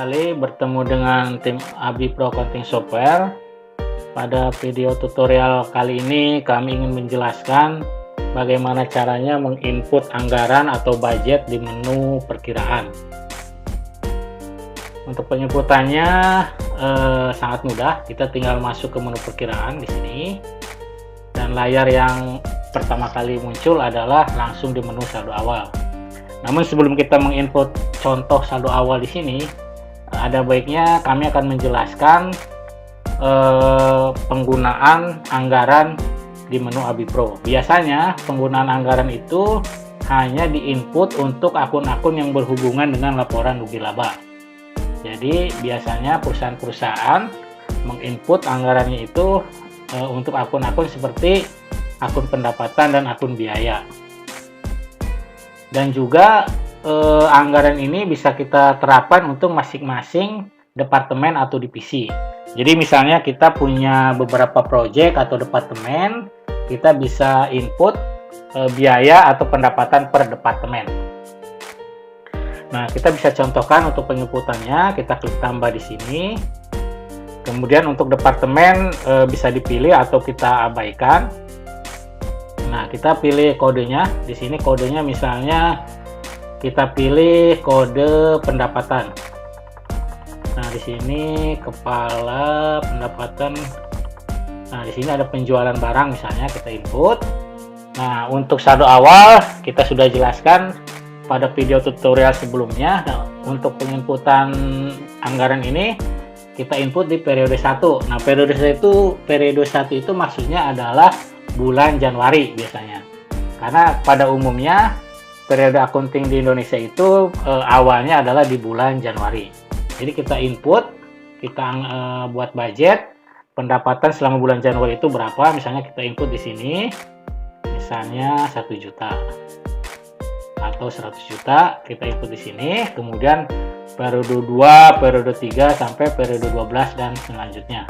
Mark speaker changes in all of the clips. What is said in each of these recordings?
Speaker 1: Kembali bertemu dengan tim Abi Pro Accounting Software. Pada video tutorial kali ini kami ingin menjelaskan bagaimana caranya menginput anggaran atau budget di menu perkiraan. Untuk penginputannya sangat mudah. Kita tinggal masuk ke menu perkiraan di sini. Dan layar yang pertama kali muncul adalah langsung di menu saldo awal. Namun sebelum kita menginput contoh saldo awal di sini, ada baiknya kami akan menjelaskan penggunaan anggaran di menu Abi Pro. Biasanya penggunaan anggaran itu hanya diinput untuk akun-akun yang berhubungan dengan laporan rugi laba. Jadi biasanya perusahaan-perusahaan menginput anggarannya itu untuk akun-akun seperti akun pendapatan dan akun biaya. Dan juga anggaran ini bisa kita terapkan untuk masing-masing departemen atau divisi. Jadi misalnya kita punya beberapa proyek atau departemen, kita bisa input biaya atau pendapatan per departemen. Nah, kita bisa contohkan untuk penginputannya, kita klik tambah di sini. Kemudian untuk departemen bisa dipilih atau kita abaikan. Nah, kita pilih kodenya. Di sini kodenya misalnya kita pilih kode pendapatan. Nah, di sini kepala pendapatan. Nah, di sini ada penjualan barang misalnya, kita input. Nah, untuk saldo awal kita sudah jelaskan pada video tutorial sebelumnya. Nah, untuk penginputan anggaran ini kita input di periode 1. Nah, periode 1 itu maksudnya adalah bulan Januari biasanya. Karena pada umumnya periode akunting di Indonesia itu awalnya adalah di bulan Januari. Jadi kita input, kita buat budget pendapatan selama bulan Januari itu berapa. Misalnya kita input di sini, misalnya 1 juta atau 100 juta, kita input di sini. Kemudian periode 2, periode 3 sampai periode 12 dan selanjutnya.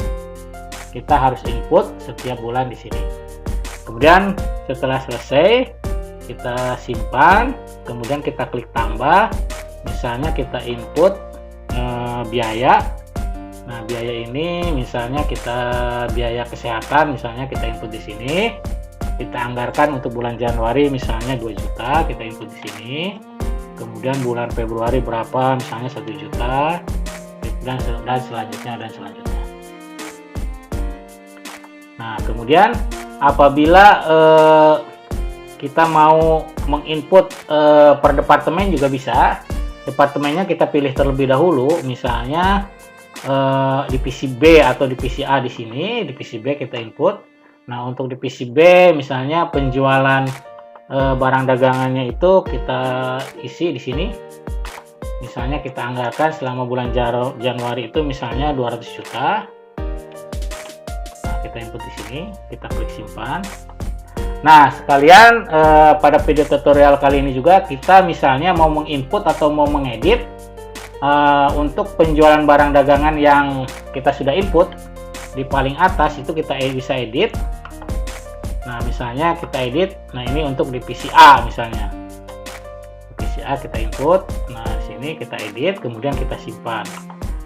Speaker 1: Kita harus input setiap bulan di sini. Kemudian setelah selesai, kita simpan, kemudian kita klik tambah. Misalnya kita input biaya. Nah, biaya ini misalnya kita biaya kesehatan, misalnya kita input di sini. Kita anggarkan untuk bulan Januari misalnya 2 juta, kita input di sini. Kemudian bulan Februari berapa, misalnya 1 juta, dan selanjutnya. Nah, kemudian apabila kita mau menginput per departemen juga bisa. Departemennya kita pilih terlebih dahulu, misalnya divisi B atau divisi A di sini. Divisi B kita input. Nah, untuk divisi B misalnya penjualan barang dagangannya itu kita isi di sini. Misalnya kita anggarkan selama bulan Januari itu misalnya 200 juta. Nah, kita input di sini, kita klik simpan. Nah, sekalian pada video tutorial kali ini juga kita misalnya mau menginput atau mau mengedit untuk penjualan barang dagangan yang kita sudah input. Di paling atas itu kita bisa edit. Nah, misalnya kita edit. Nah, ini untuk divisi A misalnya. Divisi A kita input. Nah, di sini kita edit, kemudian kita simpan.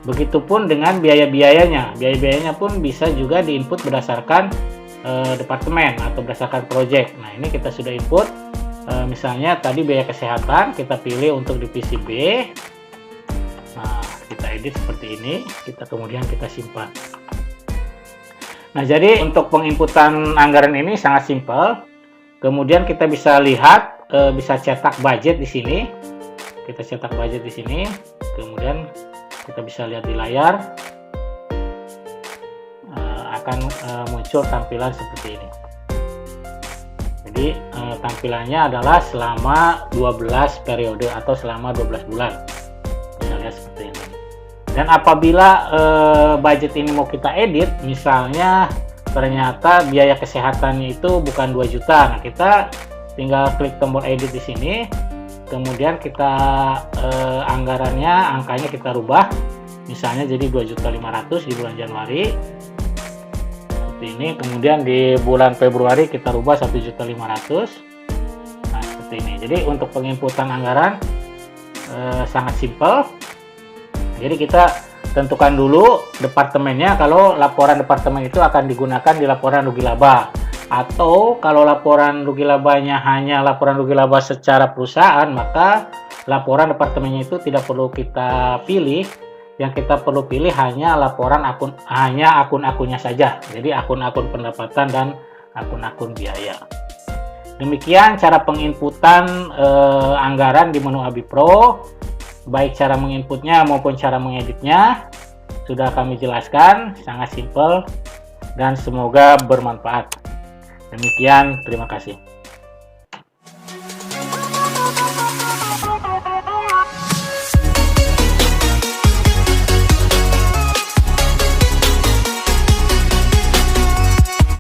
Speaker 1: Begitupun dengan biaya-biayanya. Biaya-biayanya pun bisa juga diinput berdasarkan departemen atau berdasarkan project. Nah, ini kita sudah input. Misalnya tadi biaya kesehatan kita pilih untuk divisi B. Nah, kita edit seperti ini. Kemudian kita simpan. Nah, jadi untuk penginputan anggaran ini sangat simpel. Kemudian kita bisa lihat, bisa cetak budget di sini. Kita cetak budget di sini. Kemudian kita bisa lihat di layar. Akan muncul tampilan seperti ini. Jadi tampilannya adalah selama 12 periode atau selama 12 bulan. Bisa lihat seperti ini. Dan apabila budget ini mau kita edit, misalnya ternyata biaya kesehatannya itu bukan 2 juta. Nah, kita tinggal klik tombol edit di sini. Kemudian kita anggarannya, angkanya kita rubah. Misalnya jadi 2.500.000 di bulan Januari. Ini kemudian di bulan Februari kita rubah 1.500.000. Nah, seperti ini. Jadi untuk penginputan anggaran sangat simpel. Jadi kita tentukan dulu departemennya, kalau laporan departemen itu akan digunakan di laporan rugi laba. Atau kalau laporan rugi labanya hanya laporan rugi laba secara perusahaan, maka laporan departemennya itu tidak perlu kita pilih. Yang kita perlu pilih hanya laporan akun-akunnya saja. Jadi akun-akun pendapatan dan akun-akun biaya. Demikian cara penginputan anggaran di menu AbiPro. Baik cara menginputnya maupun cara mengeditnya sudah kami jelaskan, sangat simpel dan semoga bermanfaat. Demikian, terima kasih.